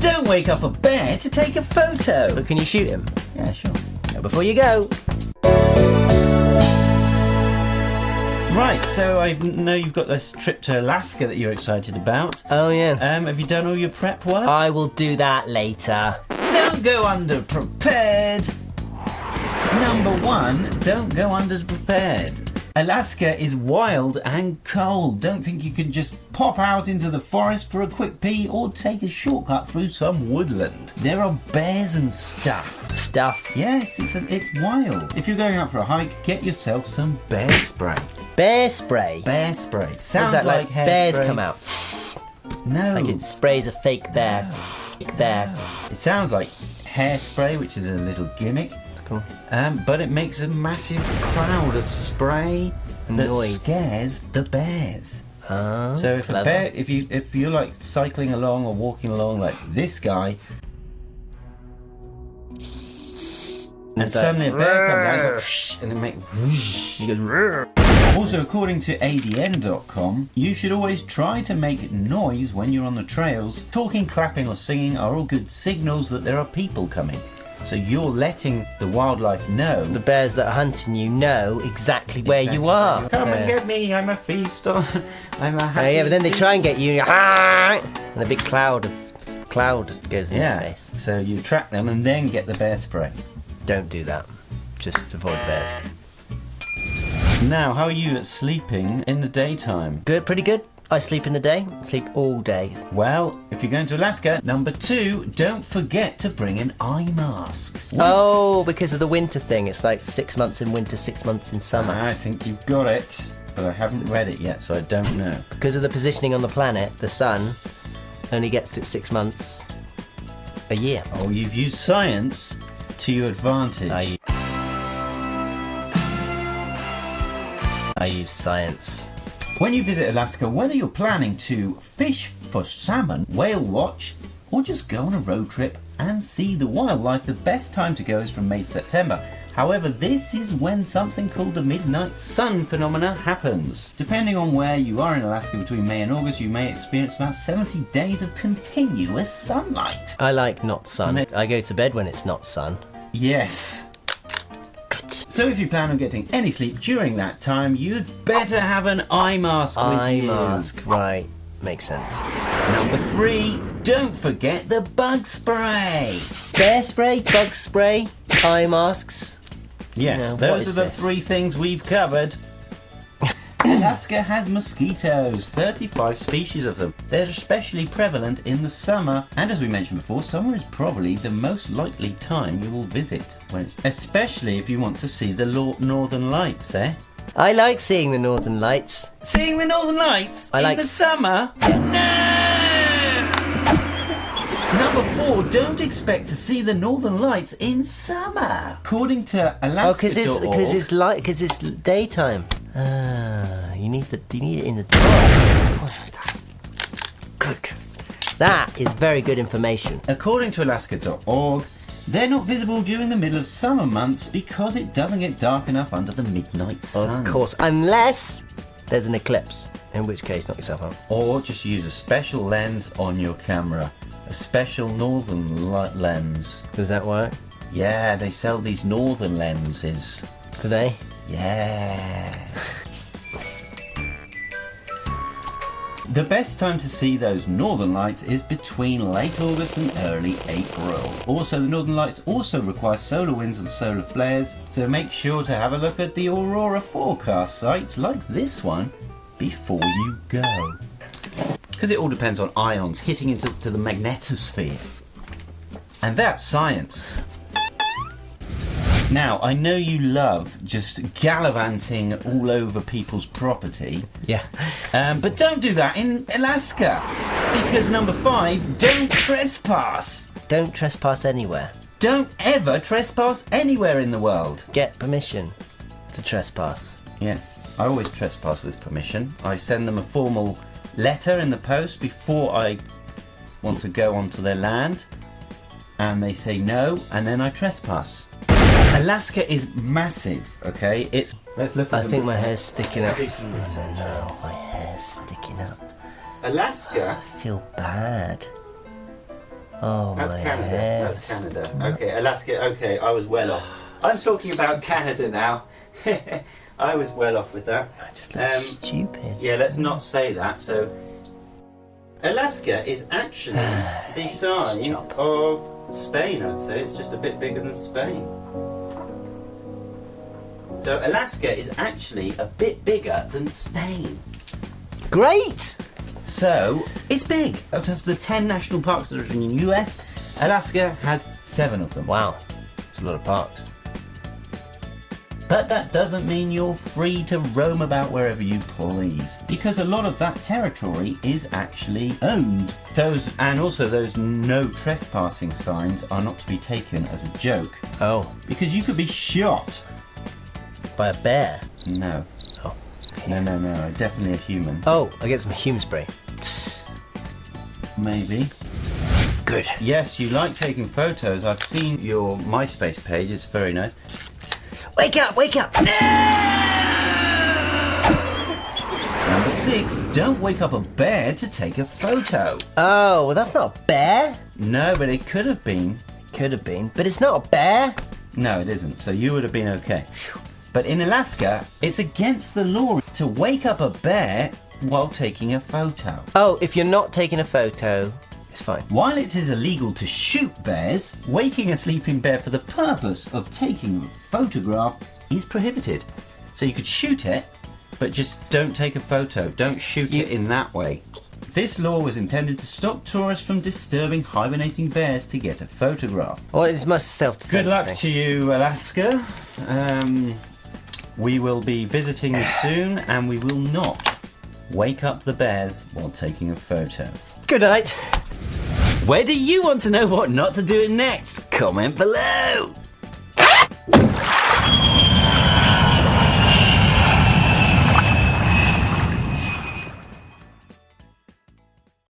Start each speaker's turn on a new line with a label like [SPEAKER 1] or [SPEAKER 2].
[SPEAKER 1] Don't wake up a bear to take a photo.
[SPEAKER 2] But can you shoot him?
[SPEAKER 1] Yeah, sure.
[SPEAKER 2] Before you go.
[SPEAKER 1] Right, so I know you've got this trip to Alaska that you're excited about.
[SPEAKER 2] Oh, yeah.
[SPEAKER 1] Have you done all your prep work?
[SPEAKER 2] I will do that later.
[SPEAKER 1] Don't go underprepared. Number 1, don't go underprepared. Alaska is wild and cold. Don't think you can just pop out into the forest for a quick pee or take a shortcut through some woodland. There are bears and stuff.
[SPEAKER 2] Stuff.
[SPEAKER 1] Yes, it's wild. If you're going out for a hike, get yourself some bear spray.
[SPEAKER 2] Bear spray?
[SPEAKER 1] Bear spray. Sounds
[SPEAKER 2] Is that like
[SPEAKER 1] hair
[SPEAKER 2] bears
[SPEAKER 1] spray.
[SPEAKER 2] come out?
[SPEAKER 1] No.
[SPEAKER 2] Like it sprays a fake bear. Fake bear.
[SPEAKER 1] It sounds like hairspray, which is a little gimmick.
[SPEAKER 2] Cool.
[SPEAKER 1] But it makes a massive cloud of spray that
[SPEAKER 2] Noise.
[SPEAKER 1] scares the bears.
[SPEAKER 2] Oh,
[SPEAKER 1] So if
[SPEAKER 2] clever.
[SPEAKER 1] a bear, if you're like cycling along or walking along like this guy, and suddenly a bear comes out, it's like, whoosh, and it makes whoosh.
[SPEAKER 2] He goes, "Rrr."
[SPEAKER 1] Also, according to ADN.com, you should always try to make noise when you're on the trails. Talking, clapping, or singing are all good signals that there are people coming. So you're letting the wildlife know.
[SPEAKER 2] The bears that are hunting you know exactly where you are.
[SPEAKER 1] Come and
[SPEAKER 2] So-
[SPEAKER 1] get me, I'm a feast on. I'm a happy
[SPEAKER 2] yeah, but then they try and
[SPEAKER 1] feast.
[SPEAKER 2] get you, and a big cloud goes in your face.
[SPEAKER 1] So you track them and then get the bear spray.
[SPEAKER 2] Don't do that. Just avoid bears.
[SPEAKER 1] Now, how are you at sleeping in the daytime?
[SPEAKER 2] Good, pretty good. I sleep in the day. Sleep all day.
[SPEAKER 1] Well, if you're going to Alaska, number 2, don't forget to bring an eye mask.
[SPEAKER 2] Oh, because of the winter thing. It's like 6 months in winter, 6 months in summer.
[SPEAKER 1] I think you've got it, but I haven't read it yet, so I don't know.
[SPEAKER 2] Because of the positioning on the planet, the sun only gets to its 6 months a year.
[SPEAKER 1] Oh, you've used science to your advantage.
[SPEAKER 2] I use science.
[SPEAKER 1] When you visit Alaska, whether you're planning to fish for salmon, whale watch, or just go on a road trip and see the wildlife, the best time to go is from May to September. However, this is when something called the midnight sun phenomena happens. Depending on where you are in Alaska between May and August, you may experience about 70 days of continuous sunlight.
[SPEAKER 2] I like not sun. I go to bed when it's not sun.
[SPEAKER 1] Yes. So if you plan on getting any sleep during that time, you'd better have an eye mask with
[SPEAKER 2] Eye
[SPEAKER 1] you.
[SPEAKER 2] mask, right. Makes sense.
[SPEAKER 1] Number 3, don't forget the bug spray.
[SPEAKER 2] Bear spray, bug spray, eye masks.
[SPEAKER 1] Yes,
[SPEAKER 2] Now, what
[SPEAKER 1] those
[SPEAKER 2] is
[SPEAKER 1] are the
[SPEAKER 2] this?
[SPEAKER 1] 3 things we've covered. Alaska has mosquitoes, 35 species of them. They're especially prevalent in the summer, and as we mentioned before, summer is probably the most likely time you will visit, especially if you want to see the northern lights, eh?
[SPEAKER 2] I like seeing the northern lights.
[SPEAKER 1] Seeing the northern lights
[SPEAKER 2] I
[SPEAKER 1] in
[SPEAKER 2] like
[SPEAKER 1] the summer? No! Number 4, don't expect to see the northern lights in summer. According to Alaska.org,
[SPEAKER 2] because it's daytime. You need it in the dark. Good. That is very good information.
[SPEAKER 1] According to Alaska.org, they're not visible during the middle of summer months because it doesn't get dark enough under the midnight sun.
[SPEAKER 2] Of course, unless there's an eclipse, in which case knock yourself out.
[SPEAKER 1] Or just use a special lens on your camera. A special northern light lens.
[SPEAKER 2] Does that work
[SPEAKER 1] Yeah, they sell these northern lenses.
[SPEAKER 2] today?
[SPEAKER 1] Yeah. The best time to see those northern lights is between late August and early April. Also, the northern lights also require solar winds and solar flares, so make sure to have a look at the Aurora forecast sites like this one before you go. Because it all depends on ions hitting into the magnetosphere. And that's science. Now, I know you love just gallivanting all over people's property.
[SPEAKER 2] Yeah.
[SPEAKER 1] But don't do that in Alaska. Because number 5, don't trespass.
[SPEAKER 2] Don't trespass anywhere.
[SPEAKER 1] Don't ever trespass anywhere in the world.
[SPEAKER 2] Get permission to trespass.
[SPEAKER 1] Yes, I always trespass with permission. I send them a formal letter in the post before I want to go onto their land. And they say no, and then I trespass. Alaska is massive, okay? Let's look at
[SPEAKER 2] I think my hair's sticking up. No, my hair's sticking up.
[SPEAKER 1] Alaska.
[SPEAKER 2] I feel bad. Oh,
[SPEAKER 1] That's
[SPEAKER 2] my
[SPEAKER 1] Canada.
[SPEAKER 2] hair.
[SPEAKER 1] That's Canada. Okay, Alaska. Okay, I was well off. I'm talking about Canada now. I was well off with that.
[SPEAKER 2] I just look stupid.
[SPEAKER 1] Yeah, let's not say that. So, Alaska is actually the size
[SPEAKER 2] Chop.
[SPEAKER 1] of Spain, I'd say. It's just a bit bigger than Spain. So, Alaska is actually a bit bigger than Spain.
[SPEAKER 2] Great!
[SPEAKER 1] So, it's big. Out of the 10 national parks that are in the US, Alaska has 7 of them.
[SPEAKER 2] Wow, it's a lot of parks.
[SPEAKER 1] But that doesn't mean you're free to roam about wherever you please, because a lot of that territory is actually owned. Those no trespassing signs are not to be taken as a joke,
[SPEAKER 2] Oh,
[SPEAKER 1] because you could be shot.
[SPEAKER 2] by a bear.
[SPEAKER 1] No.
[SPEAKER 2] Oh.
[SPEAKER 1] No, definitely a human.
[SPEAKER 2] Oh, I get some human spray.
[SPEAKER 1] Maybe.
[SPEAKER 2] Good.
[SPEAKER 1] Yes, you like taking photos. I've seen your MySpace page, it's very nice.
[SPEAKER 2] Wake up, wake up!
[SPEAKER 1] Number 6, don't wake up a bear to take a photo.
[SPEAKER 2] Oh, well that's not a bear.
[SPEAKER 1] No, but it could have been.
[SPEAKER 2] Could have been, but it's not a bear.
[SPEAKER 1] No, it isn't, so you would have been okay. But in Alaska, it's against the law to wake up a bear while taking a photo.
[SPEAKER 2] Oh, if you're not taking a photo, it's fine.
[SPEAKER 1] While it is illegal to shoot bears, waking a sleeping bear for the purpose of taking a photograph is prohibited. So you could shoot it, but just don't take a photo. Don't shoot it in that way. This law was intended to stop tourists from disturbing hibernating bears to get a photograph.
[SPEAKER 2] Well, it's most self-defense
[SPEAKER 1] Good luck
[SPEAKER 2] thing.
[SPEAKER 1] to you, Alaska. We will be visiting you soon, and we will not wake up the bears while taking a photo.
[SPEAKER 2] Good night.
[SPEAKER 1] Where do you want to know what not to do next? Comment below!